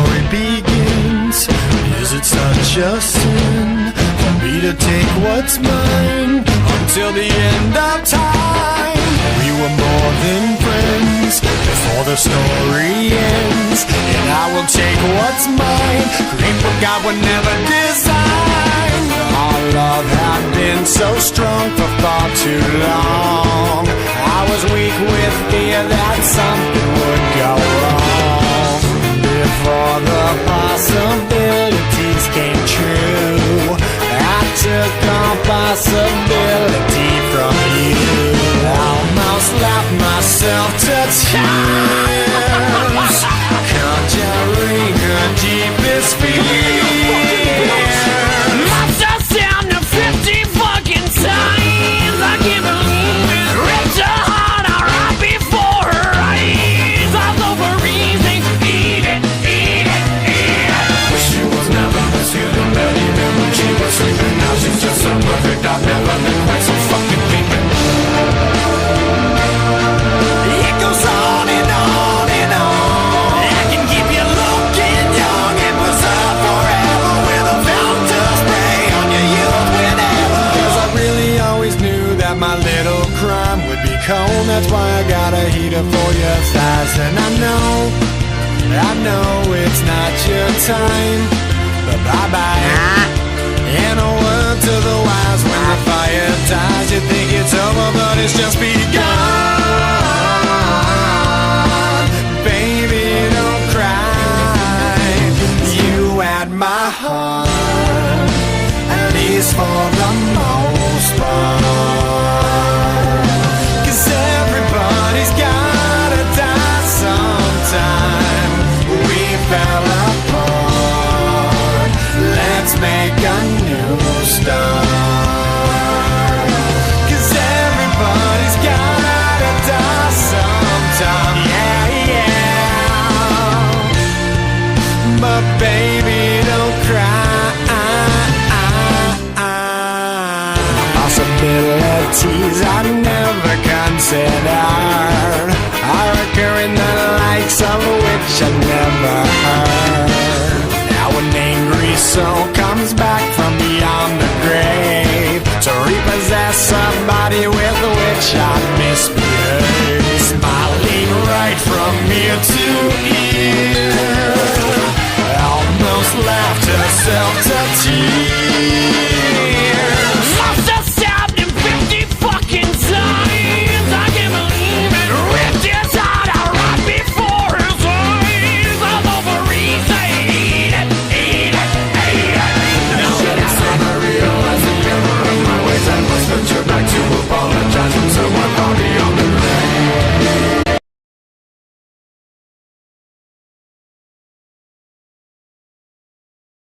story begins. Is it such a sin for me to take what's mine until the end of time? We were more than friends before the story ends, and I will take what's mine. Creep what God would never design. Our love had been so strong for far too long. I was weak with fear that something would go wrong before the possibilities came true. I took on possibility from you. I almost laughed myself to tears, conjuring her deepest fears. Myself down to 50 fucking times. I can't believe it. Ripped her heart out right before her eyes. I was overeasing. Eat it, eat it, eat it. Wish she was never this feeling bad even when she was sleeping. Now she's just so perfect. I've never been quite so fucking peeping. It goes on and on and on. I can keep you looking young and preserve forever with a fountain spray on your youth whenever. 'Cause I really always knew that my little crime would be cold. That's why I got a heater for your thighs. And I know it's not your time, but bye-bye. And a word to the wise, when the fire dies, you think it's over, but it's just begun. Baby, don't cry. You had my heart, at least for the most part. 'Cause everybody's gotta die sometime. We fell apart. Let's make a new start. 'Cause everybody's gotta die sometime. Yeah, yeah. But baby,